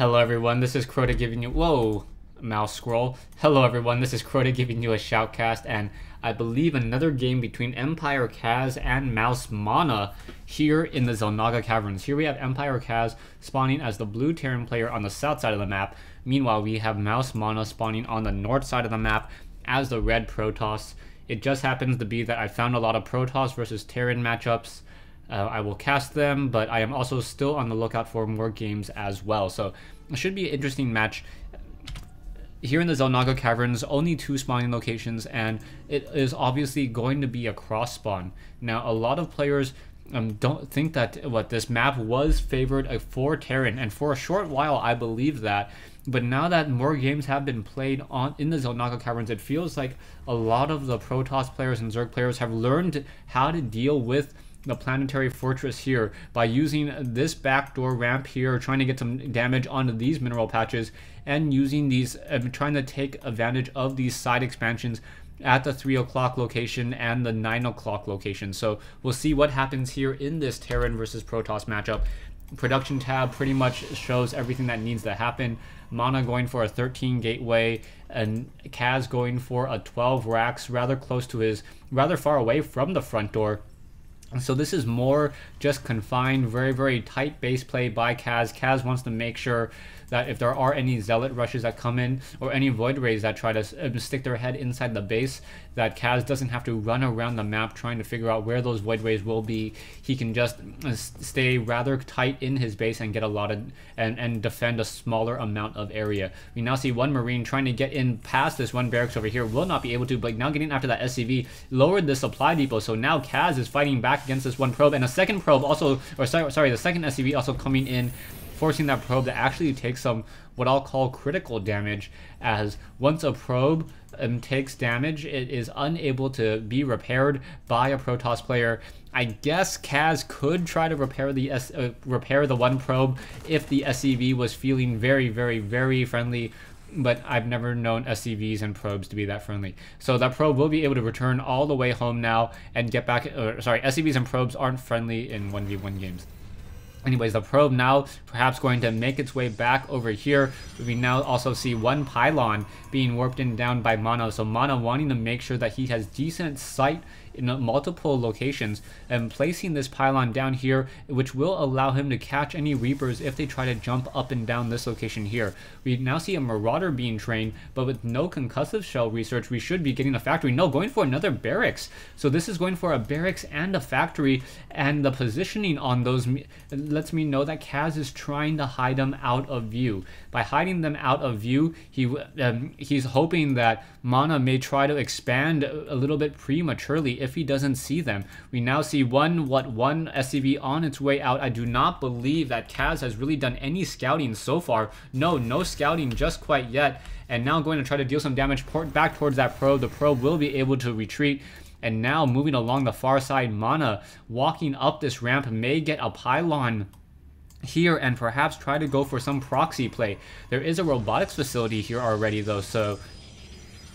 Hello everyone, this is Crota giving you, whoa, mouse scroll. Hello everyone, this is Crota giving you a shoutcast, and I believe another game between Empire Kaz and Mouse Mana here in the Xel'Naga Caverns. Here we have Empire Kaz spawning as the blue Terran player on the south side of the map. Meanwhile, we have Mouse Mana spawning on the north side of the map as the red Protoss. It just happens to be that I found a lot of Protoss versus Terran matchups. I will cast them, but I am also still on the lookout for more games as well. So it should be an interesting match. Here in the Xel'Naga Caverns, only 2 spawning locations, and it is obviously going to be a cross spawn. Now, a lot of players don't think that this map was favored for Terran, and for a short while I believe that. But now that more games have been played in the Xel'Naga Caverns, it feels like a lot of the Protoss players and Zerg players have learned how to deal with the planetary fortress here by using this backdoor ramp here, trying to get some damage onto these mineral patches, and using these, trying to take advantage of these side expansions at the 3 o'clock location and the 9 o'clock location. So we'll see what happens here in this Terran versus Protoss matchup. Production tab pretty much shows everything that needs to happen. Mana going for a 13 gateway, and Kaz going for a 12 racks, rather close to his, rather far away from the front door. So this is more just confined, very tight base play by Kaz. Kaz wants to make sure that if there are any zealot rushes that come in, or any void rays that try to stick their head inside the base, that Kaz doesn't have to run around the map trying to figure out where those void rays will be. He can just stay rather tight in his base and get a lot of and defend a smaller amount of area. We now see one Marine trying to get in past this one barracks over here, will not be able to, but now getting after that SCV lowered the supply depot. So now Kaz is fighting back against this one probe, and a second probe also, or sorry, the second SCV also coming in, forcing that probe to actually take some what I'll call critical damage, as once a probe takes damage, it is unable to be repaired by a Protoss player. I guess Kaz could try to repair the one probe if the SCV was feeling very friendly, but I've never known SCVs and probes to be that friendly. So that probe will be able to return all the way home now and get back, sorry, SCVs and probes aren't friendly in 1v1 games. Anyways, the probe now perhaps going to make its way back over here. We now also see one pylon being warped in down by Mana. So Mana wanting to make sure that he has decent sight in multiple locations, and placing this pylon down here, which will allow him to catch any Reapers if they try to jump up and down this location here. We now see a Marauder being trained, but with no concussive shell research, we should be getting a factory. No, going for another barracks. So this is going for a barracks and a factory, and the positioning on those lets me know that Kaz is trying to hide them out of view. By hiding them out of view, he's hoping that Mana may try to expand a little bit prematurely if he doesn't see them. We now see one SCV on its way out. I do not believe that Kaz has really done any scouting so far. No scouting just quite yet. And now going to try to deal some damage back towards that probe. The probe will be able to retreat. And now moving along the far side, Mana walking up this ramp may get a pylon here and perhaps try to go for some proxy play. There is a robotics facility here already though, so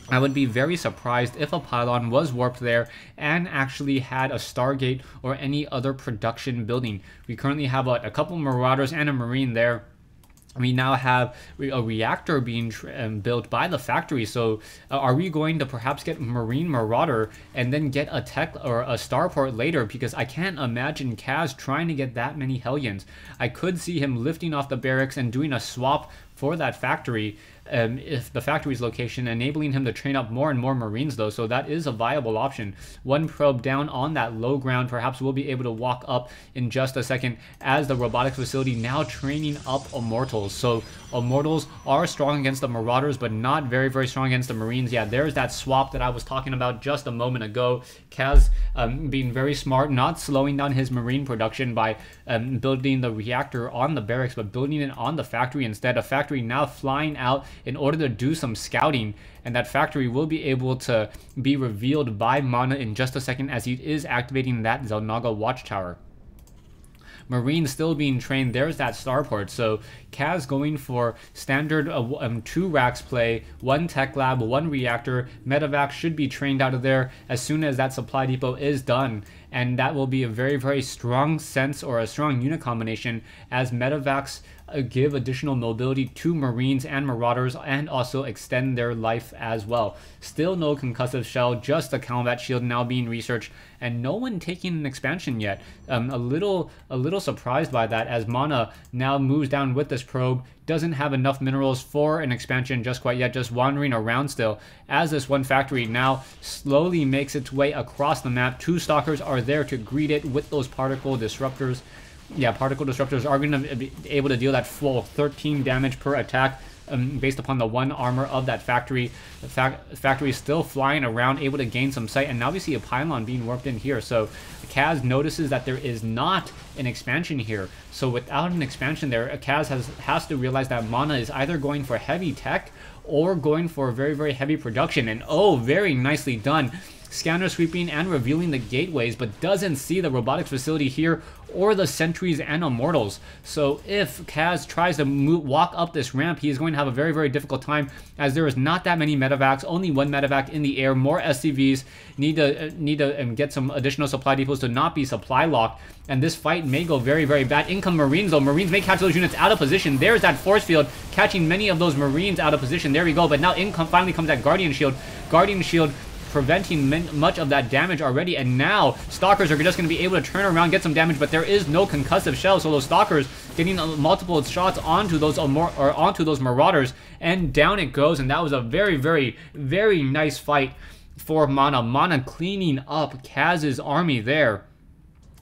I would be very surprised if a pylon was warped there and actually had a Stargate or any other production building. We currently have a couple Marauders and a Marine there. We now have a reactor being built by the factory, so are we going to perhaps get Marine Marauder and then get a tech or a starport later? Because I can't imagine Kaz trying to get that many Hellions. I could see him lifting off the barracks and doing a swap for that factory, if the factory's location, enabling him to train up more and more Marines though, so that is a viable option. One probe down on that low ground, perhaps we'll be able to walk up in just a second, as the robotics facility now training up Immortals. So Immortals are strong against the Marauders, but not very strong against the Marines. Yeah, there's that swap that I was talking about just a moment ago. Kaz being very smart, not slowing down his Marine production by building the reactor on the barracks, but building it on the factory instead. A factory now flying out in order to do some scouting, and that factory will be able to be revealed by Mana in just a second as he is activating that Xel'Naga watchtower. Marine still being trained. There's that starport. So Kaz going for standard 2 racks play, 1 tech lab, 1 reactor. Medevac should be trained out of there as soon as that supply depot is done. and that will be a very, very strong sense or a strong unit combination as medevacs give additional mobility to Marines and Marauders and also extend their life as well. Still no concussive shell, just a combat shield now being researched, and no one taking an expansion yet. A little surprised by that, as Mana now moves down with this probe, doesn't have enough minerals for an expansion just quite yet, just wandering around still, as this one factory now slowly makes its way across the map. 2 Stalkers are there to greet it with those particle disruptors. Yeah, particle disruptors are going to be able to deal that full 13 damage per attack based upon the 1 armor of that factory. The factory is still flying around, able to gain some sight, and now we see a pylon being warped in here. So Kaz notices that there is not an expansion here. So without an expansion there, Kaz has to realize that Mana is either going for heavy tech or going for very, very heavy production. And oh, very nicely done. Scanner sweeping and revealing the gateways, but doesn't see the robotics facility here or the sentries and immortals. So if Kaz tries to walk up this ramp, he is going to have a very, very difficult time, as there is not that many medevacs, only 1 medevac in the air. More SCVs need to get some additional supply depots to not be supply locked, and this fight may go very, very bad. In come Marines though. Marines may catch those units out of position. There's that force field catching many of those Marines out of position. There we go. But now finally comes that Guardian Shield. Guardian Shield preventing much of that damage already, and now Stalkers are just going to be able to turn around, get some damage, but there is no concussive shell, so those Stalkers getting multiple shots onto those onto those Marauders, and down it goes. And that was a very, very, very nice fight for Mana. Mana cleaning up Kaz's army there.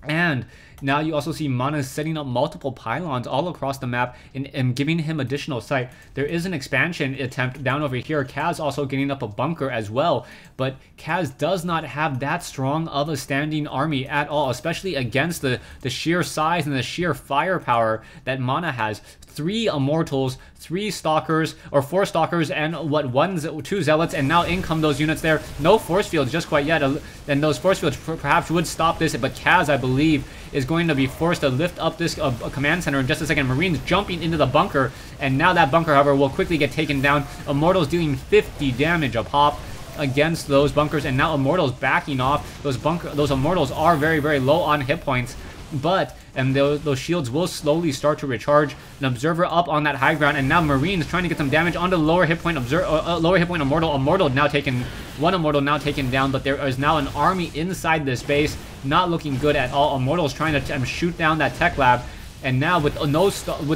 And now you also see Mana setting up multiple pylons all across the map and giving him additional sight. There is an expansion attempt down over here. Kaz also getting up a bunker as well. But Kaz does not have that strong of a standing army at all, especially against the sheer size and the sheer firepower that Mana has. 3 Immortals, 3 Stalkers, or 4 Stalkers, and 2 Zealots, and now in come those units there. No force fields just quite yet, and those force fields perhaps would stop this, but Kaz, I believe, is going to be forced to lift up this command center in just a second. Marines jumping into the bunker, and now that bunker, however, will quickly get taken down. Immortals dealing 50 damage a pop against those bunkers, and now Immortals backing off. Those Immortals are very, very low on hit points, but those shields will slowly start to recharge. An Observer up on that high ground, and now Marines trying to get some damage onto the lower hit point Immortal. Immortal now taken, 1 Immortal now taken down, but there is now an army inside this base, not looking good at all. Immortals trying to shoot down that tech lab. And now with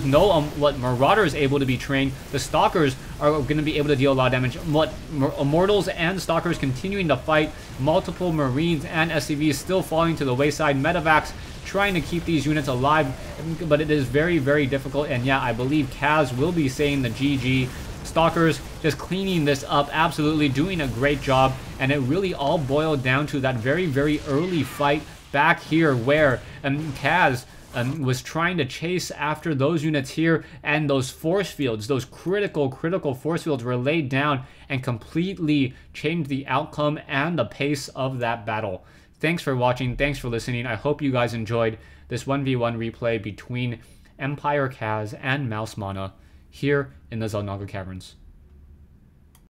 no Marauders able to be trained, the Stalkers are going to be able to deal a lot of damage. Immortals and Stalkers continuing to fight. Multiple Marines and SCVs still falling to the wayside. Medevacs trying to keep these units alive, but it is very, very difficult. And yeah, I believe Kaz will be saying the GG. Stalkers just cleaning this up, absolutely doing a great job. And it really all boiled down to that very, very early fight back here where Kaz was trying to chase after those units here, and those force fields, those critical force fields were laid down and completely changed the outcome and the pace of that battle. Thanks for watching. Thanks for listening. I hope you guys enjoyed this 1v1 replay between Empire Kaz and Mouse Mana here in the Xel'Naga Caverns.